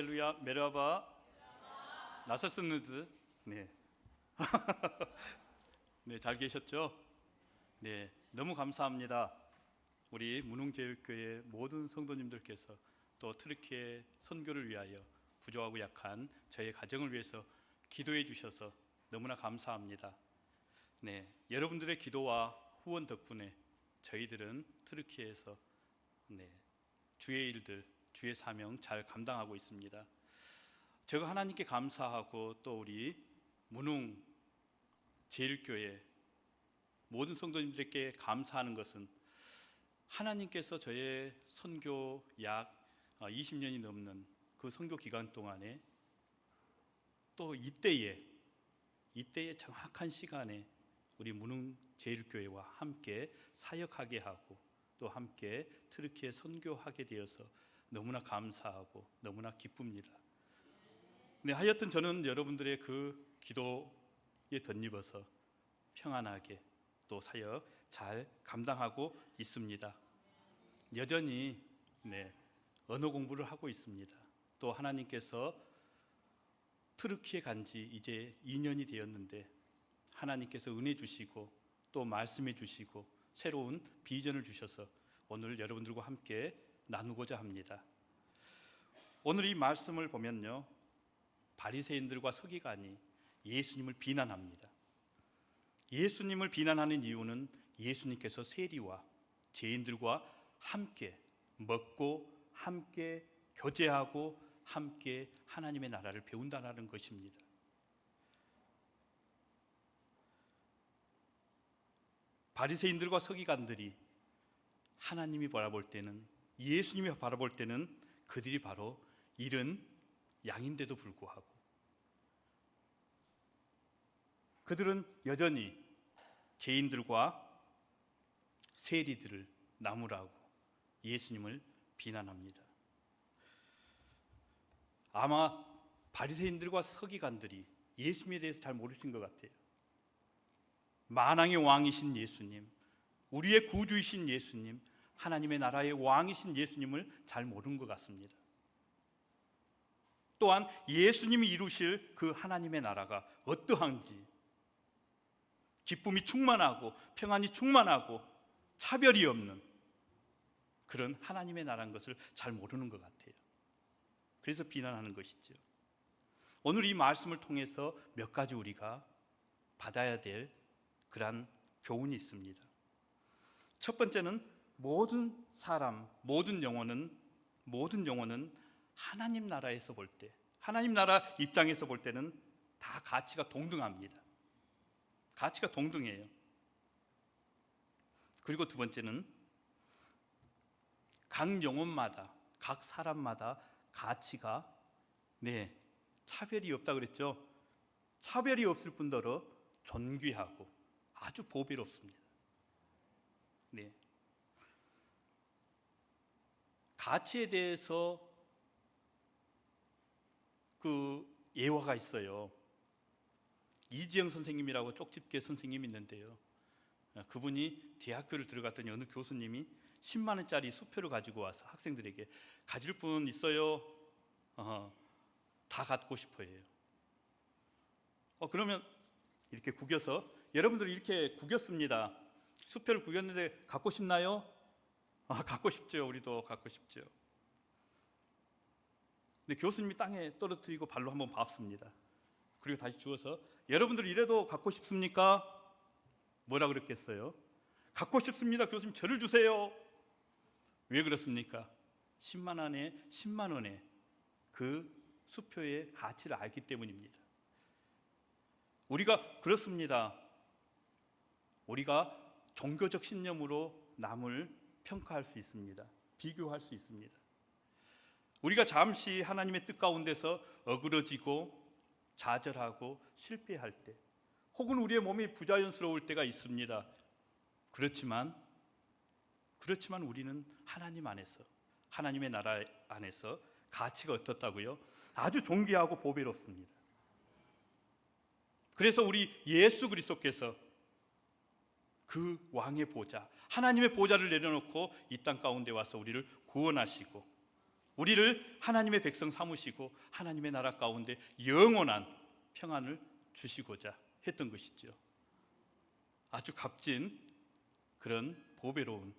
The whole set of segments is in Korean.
할렐루야, 메라바, 나서스느드. 네. 네, 잘 계셨죠? 네, 너무 감사합니다. 우리 문흥제일교회 모든 성도님들께서 또 트르키예 선교를 위하여 부족하고 약한 저희 가정을 위해서 기도해 주셔서 너무나 감사합니다. 네, 여러분들의 기도와 후원 덕분에 저희들은 트르키예에서 주의 일들, 주의 사명 잘 감당하고 있습니다. 제가 하나님께 감사하고 또 우리 문흥 제일교회 모든 성도님들께 감사하는 것은 하나님께서 저의 선교 약 20년이 넘는 그 선교 기간 동안에 또 이때의 정확한 시간에 우리 문흥 제일교회와 함께 사역하게 하고 또 함께 트르키에 선교하게 되어서 너무나 감사하고 너무나 기쁩니다. 네, 하여튼 저는 여러분들의 그 기도에 덧입어서 평안하게 또 사역 잘 감당하고 있습니다. 여전히 언어 공부를 하고 있습니다. 또 하나님께서 트르키에 간 지 이제 2년이 되었는데 하나님께서 은혜 주시고 또 말씀해 주시고 새로운 비전을 주셔서 오늘 여러분들과 함께 나누고자 합니다. 오늘 이 말씀을 보면요, 바리새인들과 서기관이 예수님을 비난합니다. 예수님을 비난하는 이유는 예수님께서 세리와 죄인들과 함께 먹고 함께 교제하고 함께 하나님의 나라를 배운다는 것입니다. 바리새인들과 서기관들이 하나님이 바라볼 때는, 예수님이 바라볼 때는 그들이 바로 잃은 양인데도 불구하고 그들은 여전히 죄인들과 세리들을 나무라고 예수님을 비난합니다. 아마 바리새인들과 서기관들이 예수님에 대해서 잘 모르신 것 같아요. 만왕의 왕이신 예수님, 우리의 구주이신 예수님, 하나님의 나라의 왕이신 예수님을 잘 모르는 것 같습니다. 또한 예수님이 이루실 그 하나님의 나라가 어떠한지, 기쁨이 충만하고 평안이 충만하고 차별이 없는 그런 하나님의 나라인 것을 잘 모르는 것 같아요. 그래서 비난하는 것이죠. 오늘 이 말씀을 통해서 몇 가지 우리가 받아야 될 그러한 교훈이 있습니다. 첫 번째는 모든 사람, 모든 영혼은 하나님 나라에서 볼 때, 하나님 나라 입장에서 볼 때는 다 가치가 동등합니다. 가치가 동등해요. 그리고 두 번째는 각 영혼마다, 각 사람마다 가치가 차별이 없다 그랬죠. 차별이 없을 뿐더러 존귀하고 아주 보배롭습니다. 가치에 대해서 그 예화가 있어요. 이지영 선생님이라고 쪽집게 선생님이 있는데요, 그분이 대학교를 들어갔더니 어느 교수님이 10만 원짜리 수표를 가지고 와서 학생들에게 가질 분 있어요? 다 갖고 싶어해요. 그러면 이렇게 구겨서, 여러분들 이렇게 구겼습니다. 수표를 구겼는데 갖고 싶나요? 갖고 싶죠. 우리도 갖고 싶죠. 근데 교수님이 땅에 떨어뜨리고 발로 한번 밟습니다. 그리고 다시 주워서 여러분들 이래도 갖고 싶습니까? 뭐라 그랬겠어요? 갖고 싶습니다. 교수님 저를 주세요. 왜 그렇습니까? 10만 원의 그 수표의 가치를 알기 때문입니다. 우리가 그렇습니다. 우리가 종교적 신념으로 남을 평가할 수 있습니다. 비교할 수 있습니다. 우리가 잠시 하나님의 뜻 가운데서 어그러지고 좌절하고 실패할 때, 혹은 우리의 몸이 부자연스러울 때가 있습니다. 그렇지만 우리는 하나님 안에서, 하나님의 나라 안에서 가치가 어떻다고요? 아주 존귀하고 보배롭습니다. 그래서 우리 예수 그리스도께서 그 왕의 보좌, 하나님의 보좌를 내려놓고 이 땅 가운데 와서 우리를 구원하시고 우리를 하나님의 백성 삼으시고 하나님의 나라 가운데 영원한 평안을 주시고자 했던 것이죠. 아주 값진 그런 보배로운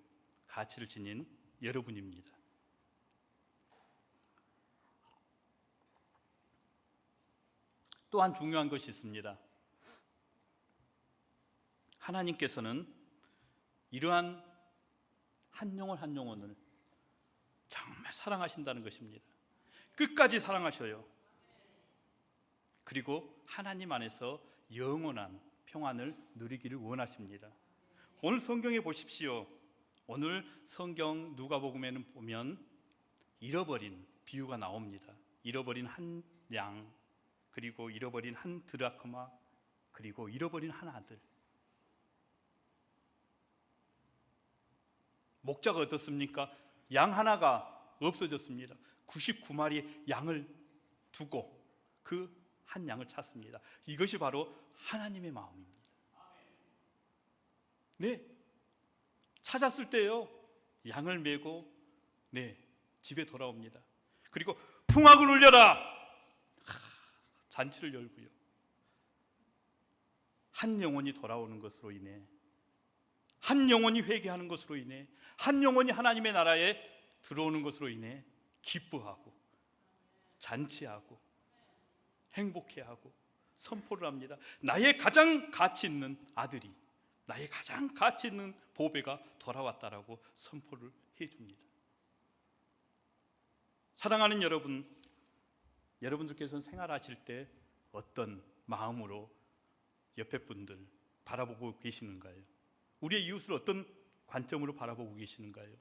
가치를 지닌 여러분입니다. 또한 중요한 것이 있습니다. 하나님께서는 이러한 한 영혼 한 영혼을 정말 사랑하신다는 것입니다. 끝까지 사랑하셔요. 그리고 하나님 안에서 영원한 평안을 누리기를 원하십니다. 오늘 성경에 보십시오. 오늘 성경 누가복음에는 보면 잃어버린 비유가 나옵니다. 잃어버린 한 양, 그리고 잃어버린 한 드라크마, 그리고 잃어버린 한 아들. 목자가 어떻습니까? 양 하나가 없어졌습니다. 99마리 양을 두고 그 한 양을 찾습니다. 이것이 바로 하나님의 마음입니다. 네, 찾았을 때요, 양을 메고 집에 돌아옵니다. 그리고 풍악을 울려라, 잔치를 열고요. 한 영혼이 돌아오는 것으로 인해, 한 영혼이 회개하는 것으로 인해, 한 영혼이 하나님의 나라에 들어오는 것으로 인해 기뻐하고 잔치하고 행복해하고 선포를 합니다. 나의 가장 가치 있는 아들이, 나의 가장 가치 있는 보배가 돌아왔다라고 선포를 해줍니다. 사랑하는 여러분, 여러분들께서는 생활하실 때 어떤 마음으로 옆에 분들 바라보고 계시는가요? 우리의 이웃을 어떤 관점으로 바라보고 계시는가요?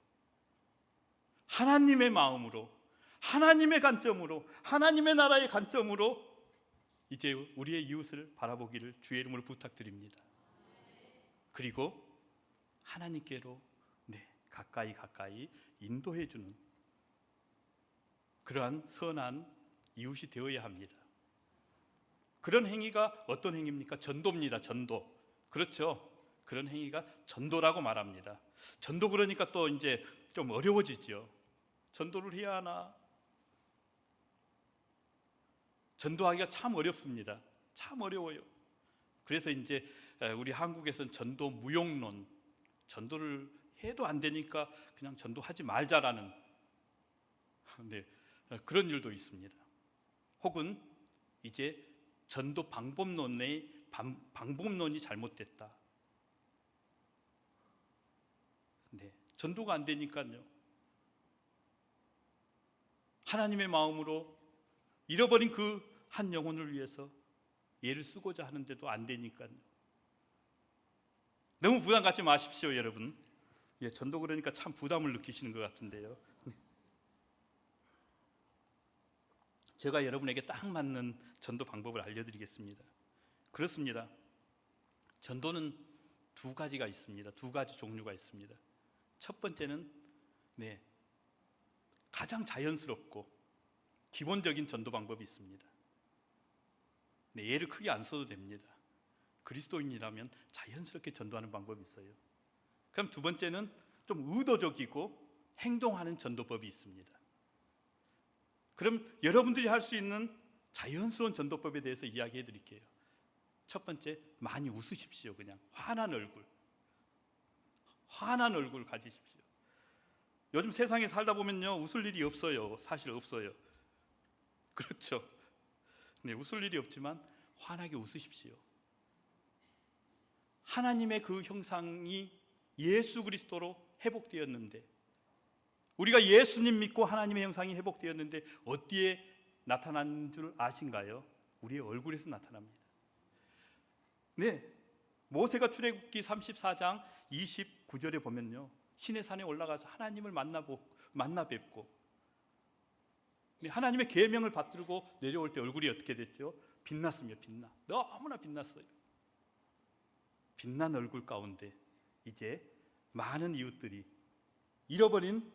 하나님의 마음으로, 하나님의 관점으로, 하나님의 나라의 관점으로 이제 우리의 이웃을 바라보기를 주의 이름으로 부탁드립니다. 그리고 하나님께로 가까이 인도해주는 그러한 선한 이웃이 되어야 합니다. 그런 행위가 어떤 행위입니까? 전도입니다. 전도. 그렇죠. 그런 행위가 전도라고 말합니다. 전도 그러니까 또 이제 좀 어려워지죠. 전도를 해야 하나? 전도하기가 참 어렵습니다. 참 어려워요. 그래서 이제 우리 한국에서는 전도 무용론, 전도를 해도 안 되니까 그냥 전도하지 말자라는 그런 일도 있습니다. 혹은 이제 전도 방법론이 잘못됐다. 전도가 안 되니까요. 하나님의 마음으로 잃어버린 그 한 영혼을 위해서 애를 쓰고자 하는데도 안 되니까요. 너무 부담 갖지 마십시오, 여러분. 전도 그러니까 참 부담을 느끼시는 것 같은데요. 제가 여러분에게 딱 맞는 전도 방법을 알려드리겠습니다. 그렇습니다. 전도는 두 가지가 있습니다. 두 가지 종류가 있습니다. 첫 번째는 가장 자연스럽고 기본적인 전도 방법이 있습니다. 예를 크게 안 써도 됩니다. 그리스도인이라면 자연스럽게 전도하는 방법이 있어요. 그럼 두 번째는 좀 의도적이고 행동하는 전도법이 있습니다. 그럼 여러분들이 할 수 있는 자연스러운 전도법에 대해서 이야기해 드릴게요. 첫 번째, 많이 웃으십시오. 그냥 환한 얼굴 가지십시오. 요즘 세상에 살다 보면요, 웃을 일이 없어요. 사실 없어요. 그렇죠. 웃을 일이 없지만 환하게 웃으십시오. 하나님의 그 형상이 예수 그리스도로 회복되었는데, 우리가 예수님 믿고 하나님의 형상이 회복되었는데 어디에 나타난 줄 아신가요? 우리의 얼굴에서 나타납니다. 모세가 출애굽기 34장 29절에 보면요, 시내산에 올라가서 하나님을 만나 뵙고 하나님의 계명을 받들고 내려올 때 얼굴이 어떻게 됐죠? 빛났습니다. 너무나 빛났어요. 빛난 얼굴 가운데 이제 많은 이웃들이, 잃어버린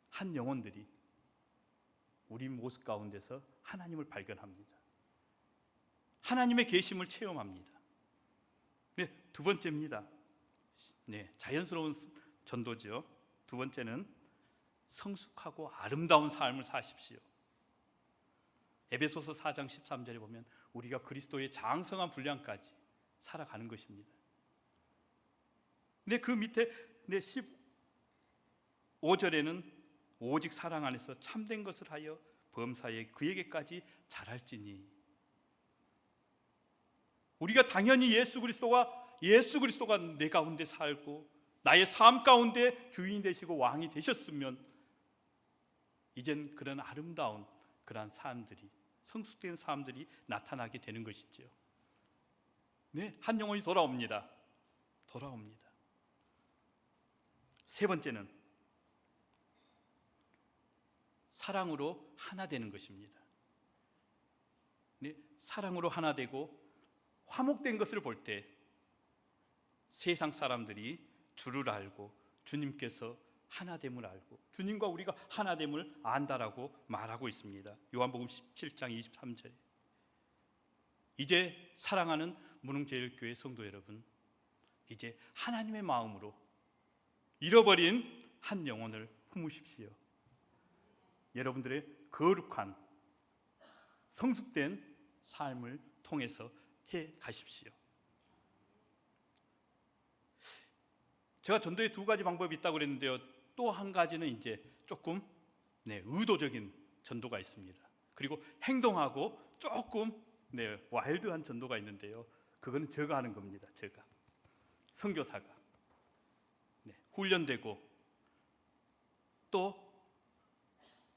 한 영혼들이 우리 모습 가운데서 하나님을 발견합니다. 하나님의 계심을 체험합니다. 두 번째입니다. 자연스러운 전도죠. 두 번째는 성숙하고 아름다운 삶을 사십시오. 에베소서 4장 13절에 보면 우리가 그리스도의 장성한 분량까지 살아가는 것입니다. 근데 그 밑에 15절에는 오직 사랑 안에서 참된 것을 하여 범사에 그에게까지 잘할지니, 우리가 당연히 예수 그리스도가 내 가운데 살고 나의 삶 가운데 주인 되시고 왕이 되셨으면 이젠 그런 아름다운 그러한 사람들이, 성숙된 사람들이 나타나게 되는 것이죠. 네, 한 영혼이 돌아옵니다. 세 번째는 사랑으로 하나 되는 것입니다. 네, 사랑으로 하나 되고 화목된 것을 볼 때 세상 사람들이 주를 알고 주님께서 하나됨을 알고 주님과 우리가 하나됨을 안다라고 말하고 있습니다. 요한복음 17장 23절에 이제 사랑하는 문흥제일교회 성도 여러분, 이제 하나님의 마음으로 잃어버린 한 영혼을 품으십시오. 여러분들의 거룩한 성숙된 삶을 통해서 해 가십시오. 제가 전도에 두 가지 방법이 있다고 그랬는데요, 또 한 가지는 이제 조금 의도적인 전도가 있습니다. 그리고 행동하고 조금 와일드한 전도가 있는데요, 그거는 제가 하는 겁니다. 제가 선교사가 훈련되고 또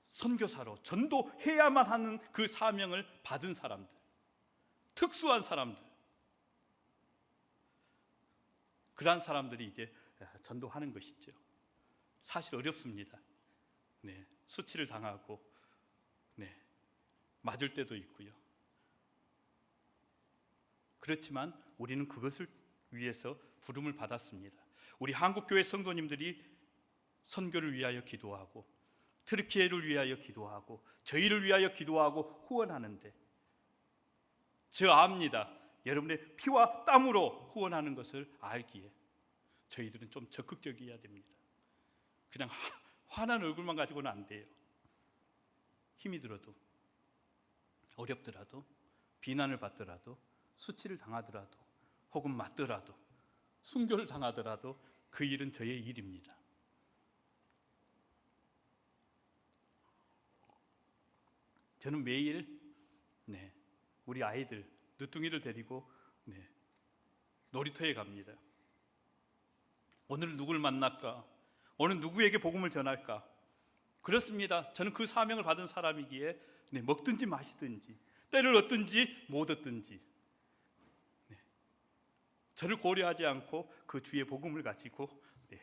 선교사로 전도해야만 하는 그 사명을 받은 사람들, 특수한 사람들, 그러한 사람들이 이제 전도하는 것이죠. 사실 어렵습니다. 수치를 당하고 맞을 때도 있고요. 그렇지만 우리는 그것을 위해서 부름을 받았습니다. 우리 한국교회 성도님들이 선교를 위하여 기도하고 트르키예를 위하여 기도하고 저희를 위하여 기도하고 후원하는데, 저 압니다. 여러분의 피와 땀으로 후원하는 것을 알기에 저희들은 좀 적극적이어야 됩니다. 그냥 환한 얼굴만 가지고는 안 돼요. 힘이 들어도, 어렵더라도, 비난을 받더라도, 수치를 당하더라도, 혹은 맞더라도, 순교를 당하더라도 그 일은 저의 일입니다. 저는 매일 우리 아이들 늦둥이를 데리고 놀이터에 갑니다. 오늘 누구를 만날까? 오늘 누구에게 복음을 전할까? 그렇습니다. 저는 그 사명을 받은 사람이기에 먹든지 마시든지 때를 얻든지 못 얻든지 저를 고려하지 않고 그 주의 복음을 가지고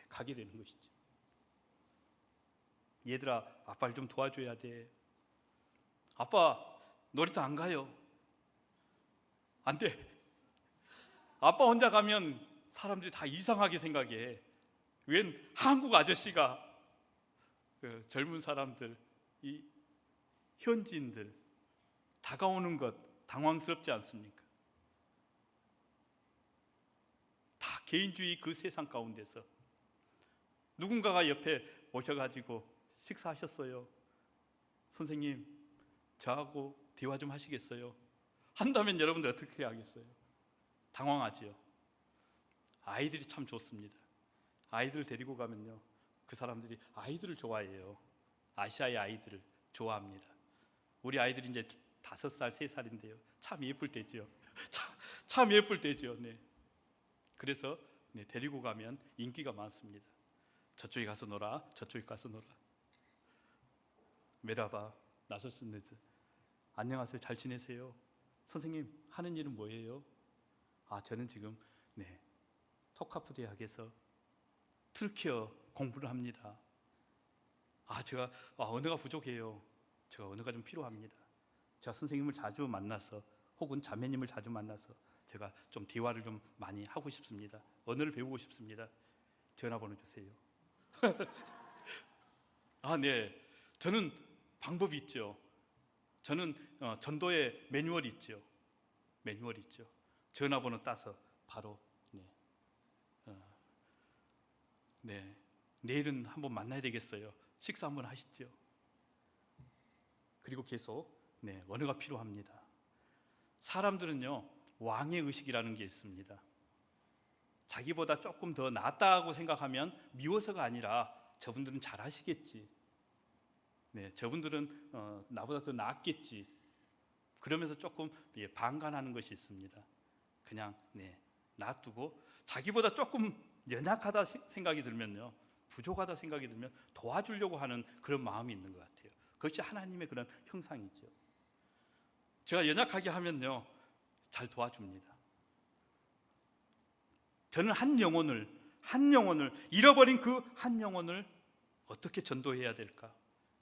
가게 되는 것이죠. 얘들아, 아빠를 좀 도와줘야 돼. 아빠 놀이터 안 가요. 안 돼. 아빠 혼자 가면 사람들이 다 이상하게 생각해. 웬 한국 아저씨가 젊은 사람들, 이 현지인들 다가오는 것 당황스럽지 않습니까? 다 개인주의 그 세상 가운데서 누군가가 옆에 오셔가지고 식사하셨어요? 선생님, 저하고 대화 좀 하시겠어요? 한다면 여러분들 어떻게 하겠어요? 당황하지요. 아이들이 참 좋습니다. 아이들 데리고 가면요, 그 사람들이 아이들을 좋아해요. 아시아의 아이들을 좋아합니다. 우리 아이들이 이제 5살, 3살인데요, 참 예쁠 때죠. 참 예쁠 때죠. 그래서 데리고 가면 인기가 많습니다. 저쪽에 가서 놀아, 저쪽에 가서 놀아. 메라바, 나설스네즈, 안녕하세요, 잘 지내세요? 선생님, 하는 일은 뭐예요? 저는 지금 토카프 대학에서 트르키어 공부를 합니다. 제가 언어가 부족해요. 제가 언어가 좀 필요합니다. 제가 선생님을 자주 만나서 혹은 자매님을 자주 만나서 제가 좀 대화를 좀 많이 하고 싶습니다. 언어를 배우고 싶습니다. 전화번호 주세요. 네. 저는 방법이 있죠. 저는 전도의 매뉴얼이 있죠. 전화번호 따서 바로 내일은 한번 만나야 되겠어요. 식사 한번 하시죠. 그리고 계속 언어가 필요합니다. 사람들은요, 왕의 의식이라는 게 있습니다. 자기보다 조금 더 낫다고 생각하면 미워서가 아니라 저분들은 잘하시겠지, 저분들은 나보다 더 낫겠지, 그러면서 조금 방관하는 것이 있습니다. 그냥 놔두고 자기보다 조금 연약하다 생각이 들면요, 부족하다 생각이 들면 도와주려고 하는 그런 마음이 있는 것 같아요. 그것이 하나님의 그런 형상이죠. 제가 연약하게 하면요, 잘 도와줍니다. 저는 한 영혼을 잃어버린 그 한 영혼을 어떻게 전도해야 될까?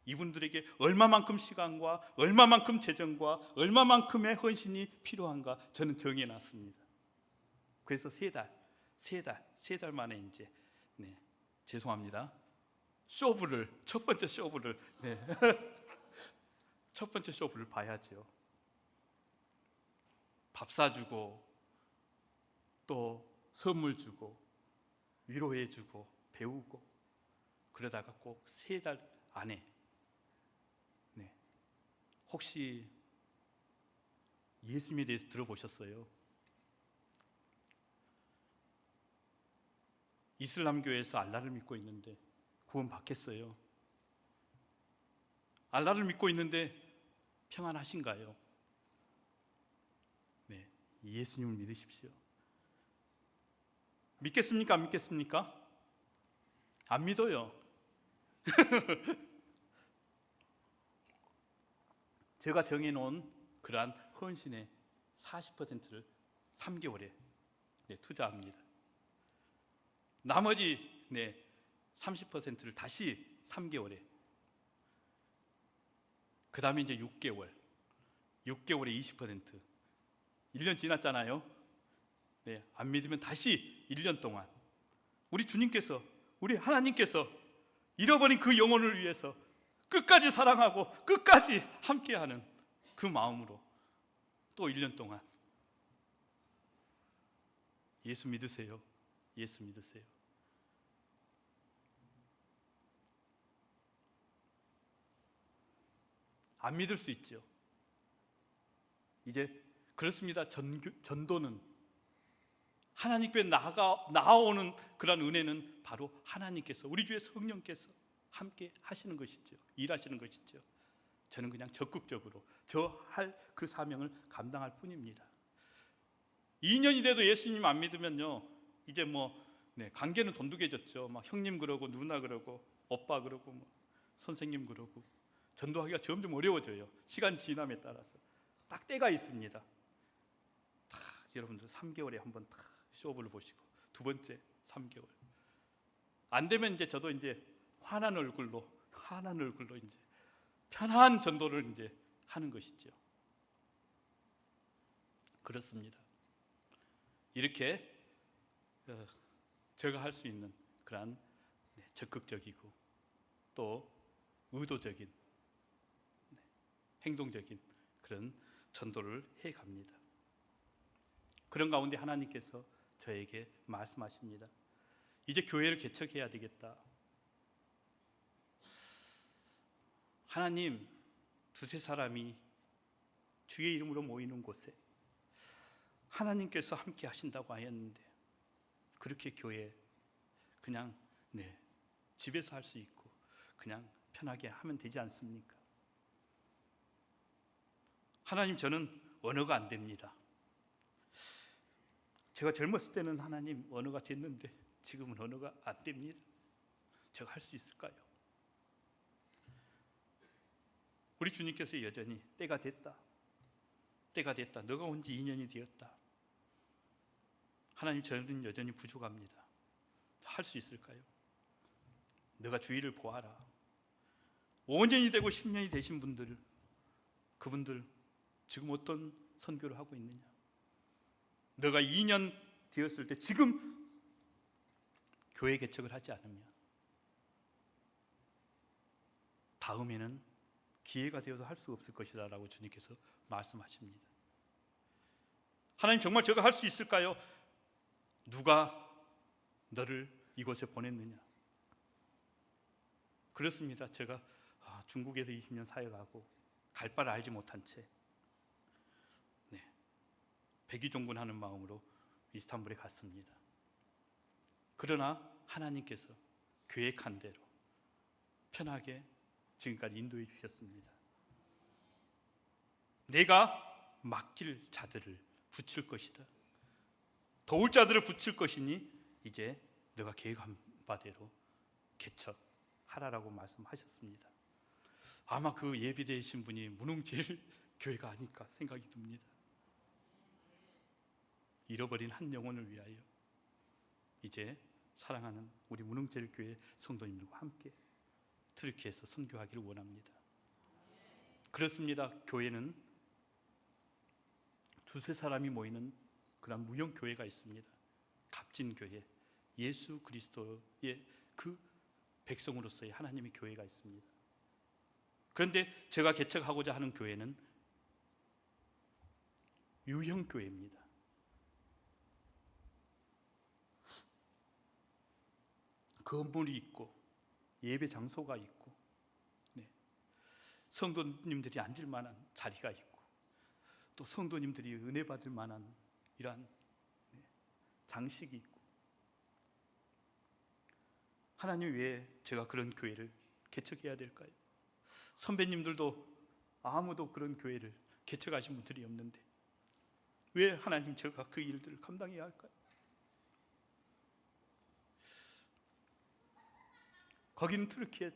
이분들에게 얼마만큼 시간과 얼마만큼 재정과 얼마만큼의 헌신이 필요한가 저는 정해놨습니다. 그래서 세 달 만에 이제 죄송합니다. 첫 번째 쇼부를 첫 번째 쇼부를 봐야죠. 밥 사주고 또 선물 주고 위로해주고 배우고 그러다가 꼭 3달 안에 혹시 예수님에 대해서 들어보셨어요? 이슬람교에서 알라를 믿고 있는데 구원 받겠어요? 알라를 믿고 있는데 평안하신가요? 예수님을 믿으십시오. 믿겠습니까? 안 믿겠습니까? 안 믿어요. 제가 정해놓은 그러한 헌신의 40%를 3개월에 투자합니다. 나머지 30%를 다시 3개월에, 그 다음에 이제 6개월에 20%, 1년 지났잖아요. 안 믿으면 다시 1년 동안 우리 주님께서, 우리 하나님께서 잃어버린 그 영혼을 위해서 끝까지 사랑하고 끝까지 함께하는 그 마음으로 또 1년 동안 예수 믿으세요. 예수 믿으세요. 안 믿을 수 있죠. 이제 그렇습니다. 전도는 하나님께 나아오는 그런 은혜는 바로 하나님께서, 우리 주의 성령께서 함께 하시는 것이죠. 일하시는 것이죠. 저는 그냥 적극적으로 저 할 그 사명을 감당할 뿐입니다. 2년이 돼도 예수님 안 믿으면요, 이제 관계는 돈독해졌죠. 막 형님 그러고 누나 그러고 오빠 그러고 선생님 그러고 전도하기가 점점 어려워져요. 시간 지남에 따라서 딱 때가 있습니다. 여러분들 3개월에 한번 쇼부를 보시고, 두 번째 3개월 안 되면 이제 저도 이제 환한 얼굴로 이제 편한 전도를 이제 하는 것이죠. 그렇습니다. 이렇게 제가 할 수 있는 그러한 적극적이고 또 의도적인 행동적인 그런 전도를 해 갑니다. 그런 가운데 하나님께서 저에게 말씀하십니다. 이제 교회를 개척해야 되겠다. 하나님, 2-3 사람이 주의 이름으로 모이는 곳에 하나님께서 함께 하신다고 하였는데, 그렇게 교회 그냥 집에서 할 수 있고 그냥 편하게 하면 되지 않습니까? 하나님, 저는 언어가 안 됩니다. 제가 젊었을 때는 하나님 언어가 됐는데 지금은 언어가 안 됩니다. 제가 할 수 있을까요? 우리 주님께서 여전히 때가 됐다. 너가 온 지 2년이 되었다. 하나님, 저는 여전히 부족합니다. 할 수 있을까요? 너가 주위를 보아라. 5년이 되고 10년이 되신 분들, 그분들 지금 어떤 선교를 하고 있느냐? 너가 2년 되었을 때 지금 교회 개척을 하지 않으면 다음에는 기회가 되어도 할 수 없을 것이다 라고 주님께서 말씀하십니다. 하나님, 정말 제가 할 수 있을까요? 누가 너를 이곳에 보냈느냐? 그렇습니다. 제가 중국에서 20년 사역하고 갈 바를 알지 못한 채 백의종군하는 마음으로 이스탄불에 갔습니다. 그러나 하나님께서 계획한 대로 편하게 지금까지 인도해 주셨습니다. 내가 맡길 자들을 붙일 것이다. 도울 자들을 붙일 것이니 이제 내가 계획한 바대로 개척하라라고 말씀하셨습니다. 아마 그 예비되신 분이 문흥제일 교회가 아닐까 생각이 듭니다. 잃어버린 한 영혼을 위하여 이제 사랑하는 우리 문흥제일 교회 성도님들과 함께 트르키에서 선교하기를 원합니다. 그렇습니다. 교회는 두세 사람이 모이는 그런 무형 교회가 있습니다. 값진 교회, 예수 그리스도의 그 백성으로서의 하나님의 교회가 있습니다. 그런데 제가 개척하고자 하는 교회는 유형 교회입니다. 건물이 있고 예배 장소가 있고 성도님들이 앉을 만한 자리가 있고 또 성도님들이 은혜 받을 만한 이러한 장식이 있고, 하나님 왜 제가 그런 교회를 개척해야 될까요? 선배님들도 아무도 그런 교회를 개척하신 분들이 없는데 왜 하나님 제가 그 일들을 감당해야 할까요? 거기는 트르키의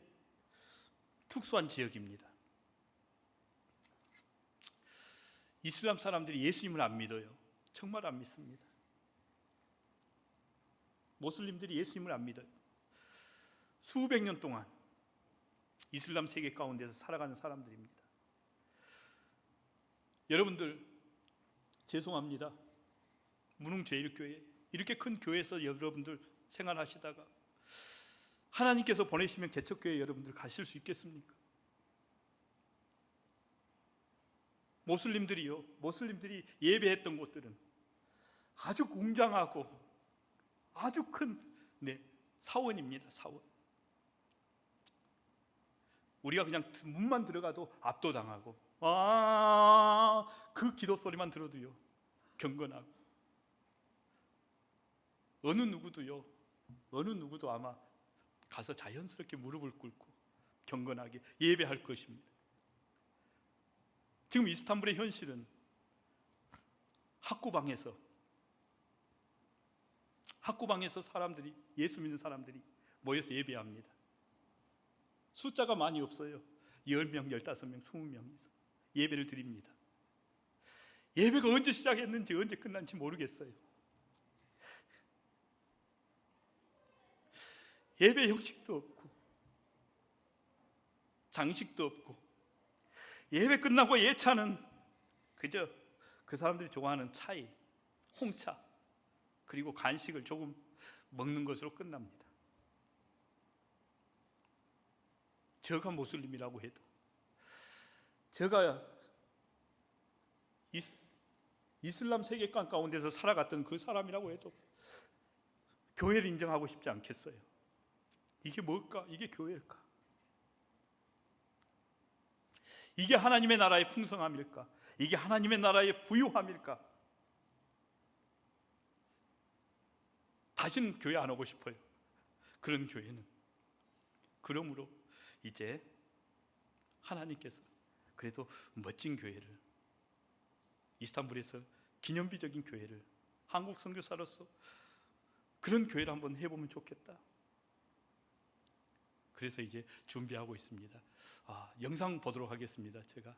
특수한 지역입니다. 이슬람 사람들이 예수님을 안 믿어요. 정말 안 믿습니다. 모슬림들이 예수님을 안 믿어요. 수백 년 동안 이슬람 세계 가운데서 살아가는 사람들입니다. 여러분들 죄송합니다. 문흥제일교회 이렇게 큰 교회에서 여러분들 생활하시다가 하나님께서 보내시면 개척교회 여러분들 가실 수 있겠습니까? 모슬림들이 예배했던 곳들은 아주 웅장하고 아주 큰 사원입니다. 사원. 우리가 그냥 문만 들어가도 압도당하고 그 기도 소리만 들어도요 경건하고, 어느 누구도 아마 가서 자연스럽게 무릎을 꿇고 경건하게 예배할 것입니다. 지금 이스탄불의 현실은 학구방에서 사람들이, 예수 믿는 사람들이 모여서 예배합니다. 숫자가 많이 없어요. 10명, 15명, 20명 이상 예배를 드립니다. 예배가 언제 시작했는지 언제 끝난지 모르겠어요. 예배 형식도 없고 장식도 없고, 예배 끝나고 예차는 그저 그 사람들이 좋아하는 차이, 홍차 그리고 간식을 조금 먹는 것으로 끝납니다. 제가 모슬림이라고 해도, 제가 이슬람 세계관 가운데서 살아갔던 그 사람이라고 해도 교회를 인정하고 싶지 않겠어요. 이게 뭘까? 이게 교회일까? 이게 하나님의 나라의 풍성함일까? 이게 하나님의 나라의 부유함일까? 다시는 교회 안 오고 싶어요. 그런 교회는. 그러므로 이제 하나님께서 그래도 멋진 교회를, 이스탄불에서 기념비적인 교회를, 한국 선교사로서 그런 교회를 한번 해보면 좋겠다. 그래서 이제 준비하고 있습니다. 영상 보도록 하겠습니다. 제가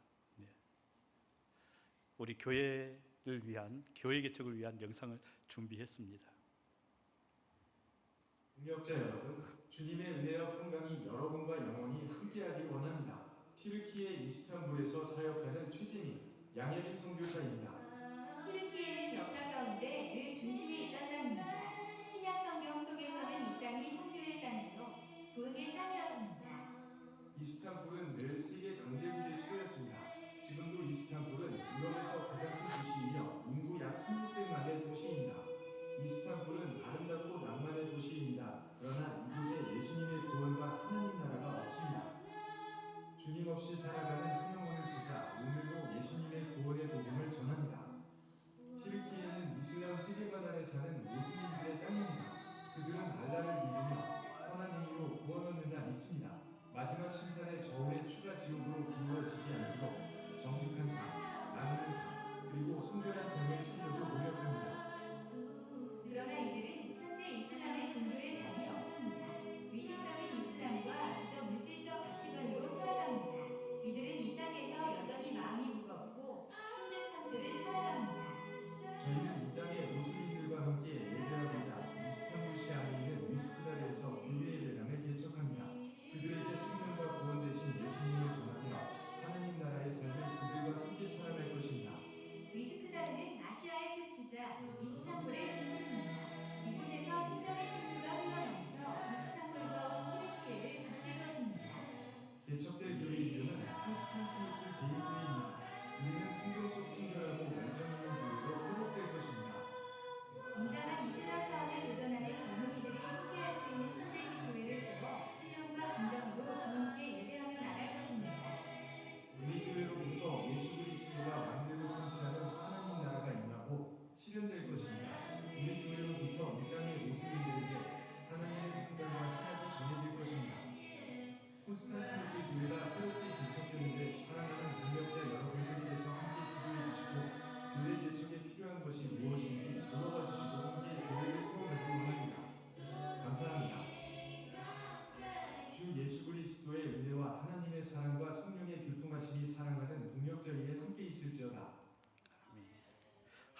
우리 교회를 위한, 교회 개척을 위한 영상을 준비했습니다. 동역자 여러분, 주님의 은혜와 평강이 여러분과 영원히 함께하길 원합니다. 튀르키예 이스탄불에서 사역하는 최재민, 양예빈 선교사입니다. 튀르키예는 역사 가운데 늘 중심에 있던 땅입니다. 신약 성경 속에서는 이 땅이 선교의 땅이요 구원의 땅이었습니다. 이스탄불은 늘 세계 강대국의 수도였습니다. 지금도 이스탄불은 유럽에서 가장 큰 도시이며 인구 약 1600만의 도시입니다. 이스탄불은 아름답고 낭만의 도시입니다. 그러나 이곳에 예수님의 구원과 하나님 나라가 없습니다.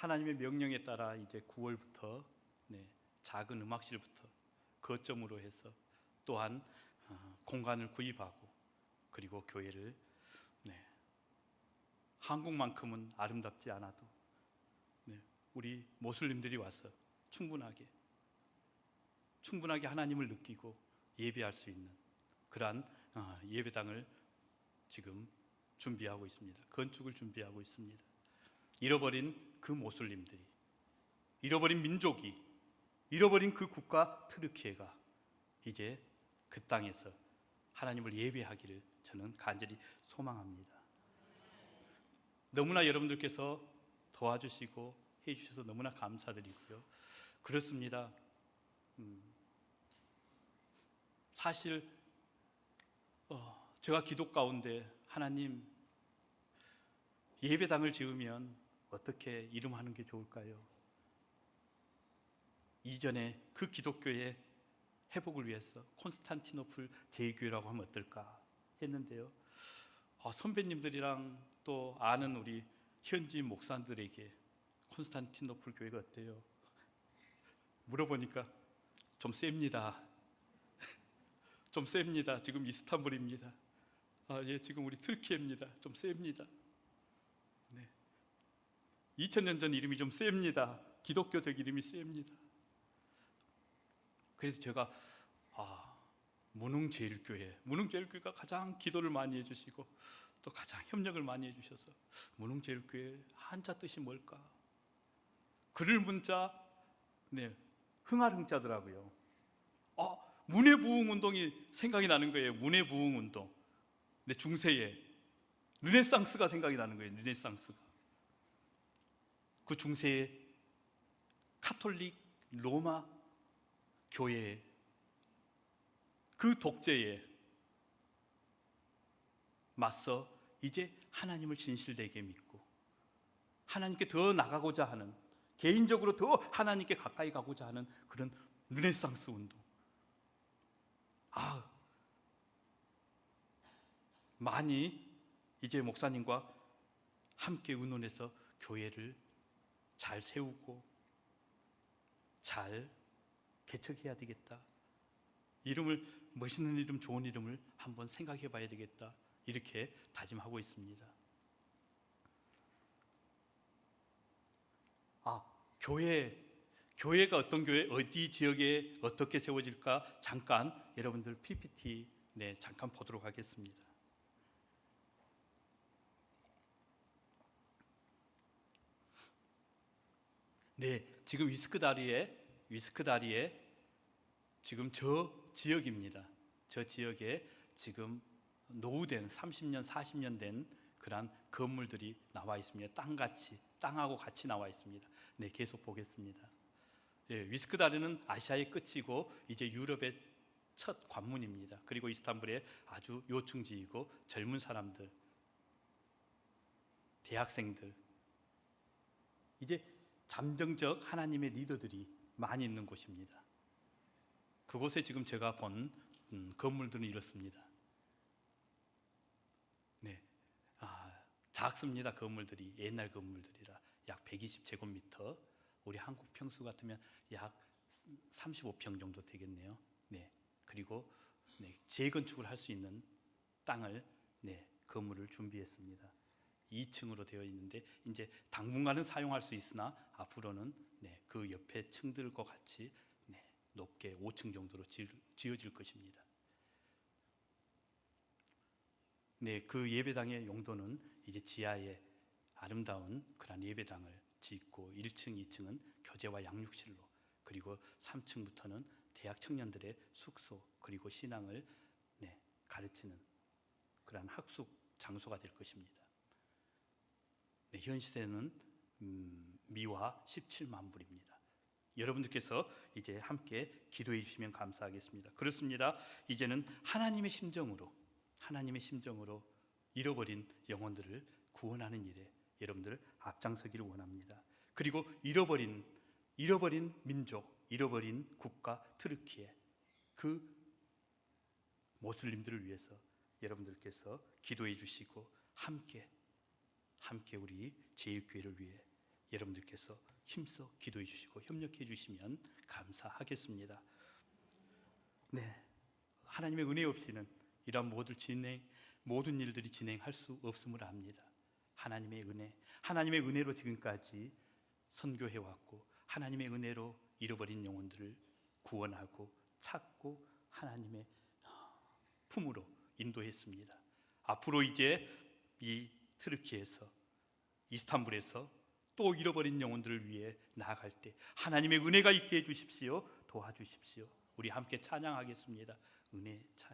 하나님의 명령에 따라 이제 9월부터 작은 음악실부터 거점으로 해서 또한 공간을 구입하고 그리고 교회를 한국만큼은 아름답지 않아도 우리 모슬림들이 와서 충분하게 하나님을 느끼고 예배할 수 있는 그러한 예배당을 지금 준비하고 있습니다. 건축을 준비하고 있습니다. 잃어버린 그 모슬림들이, 잃어버린 민족이, 잃어버린 그 국가 트르키예가 이제 그 땅에서 하나님을 예배하기를 저는 간절히 소망합니다. 너무나 여러분들께서 도와주시고 해주셔서 너무나 감사드리고요. 그렇습니다. 사실 제가 기도 가운데 하나님 예배당을 지으면 어떻게 이름하는 게 좋을까요? 이전에 그 기독교의 회복을 위해서 콘스탄티노플 제1교회라고 하면 어떨까 했는데요. 선배님들이랑 또 아는 우리 현지 목사들에게 콘스탄티노플 교회가 어때요? 물어보니까 좀 셉니다. 좀 셉니다. 지금 이스탄불입니다. 예, 지금 우리 터키입니다. 좀 셉니다. 2000년 전 이름이 좀 셉니다. 기독교적 이름이 셉니다. 그래서 제가 문흥제일교회가 가장 기도를 많이 해주시고 또 가장 협력을 많이 해주셔서 문흥제일교회 한자 뜻이 뭘까? 글을 문자 흥할흥자더라고요. 문해부흥운동이 생각이 나는 거예요. 문해부흥운동. 중세에 르네상스가 생각이 나는 거예요. 르네상스가. 그 중세의 카톨릭 로마 교회의 그 독재에 맞서 이제 하나님을 진실되게 믿고 하나님께 더 나가고자 하는, 개인적으로 더 하나님께 가까이 가고자 하는 그런 르네상스 운동. 많이 이제 목사님과 함께 의논해서 교회를 잘 세우고 잘 개척해야 되겠다. 이름을, 멋있는 이름, 좋은 이름을 한번 생각해 봐야 되겠다. 이렇게 다짐하고 있습니다. 교회가 어떤 교회, 어디 지역에 어떻게 세워질까 잠깐 여러분들 PPT 잠깐 보도록 하겠습니다. 지금 위스크다리에 지금 저 지역입니다. 저 지역에 지금 노후된 30년, 40년 된 그러한 건물들이 나와 있습니다. 땅하고 같이 나와 있습니다. 계속 보겠습니다. 위스크다리는 아시아의 끝이고 이제 유럽의 첫 관문입니다. 그리고 이스탄불의 아주 요충지이고 젊은 사람들, 대학생들, 이제 잠정적 하나님의 리더들이 많이 있는 곳입니다. 그곳에 지금 제가 본 건물들은 이렇습니다. 작습니다. 건물들이 옛날 건물들이라 약 120제곱미터, 우리 한국 평수 같으면 약 35평 정도 되겠네요. 그리고 재건축을 할 수 있는 땅을 건물을 준비했습니다. 2층으로 되어 있는데 이제 당분간은 사용할 수 있으나 앞으로는 그 옆에 층들과 같이 높게 5층 정도로 지어질 것입니다. 그 예배당의 용도는 이제 지하에 아름다운 그런 예배당을 짓고 1층, 2층은 교제와 양육실로, 그리고 3층부터는 대학 청년들의 숙소, 그리고 신앙을 가르치는 그러한 학습 장소가 될 것입니다. 현 시세는 미화 17만 불입니다. 여러분들께서 이제 함께 기도해 주시면 감사하겠습니다. 그렇습니다. 이제는 하나님의 심정으로 잃어버린 영혼들을 구원하는 일에 여러분들 앞장서기를 원합니다. 그리고 잃어버린 민족, 잃어버린 국가 트르키예, 그 모슬림들을 위해서 여러분들께서 기도해 주시고 함께 우리 제1교회를 위해 여러분들께서 힘써 기도해 주시고 협력해 주시면 감사하겠습니다. 네, 하나님의 은혜 없이는 이러한 모든 일들이 진행할 수 없음을 압니다. 하나님의 은혜로 지금까지 선교해 왔고, 하나님의 은혜로 잃어버린 영혼들을 구원하고 찾고 하나님의 품으로 인도했습니다. 앞으로 이제 이 트르키에서, 이스탄불에서 또 잃어버린 영혼들을 위해 나아갈 때 하나님의 은혜가 있게 해주십시오. 도와주십시오. 우리 함께 찬양하겠습니다. 은혜 찬양.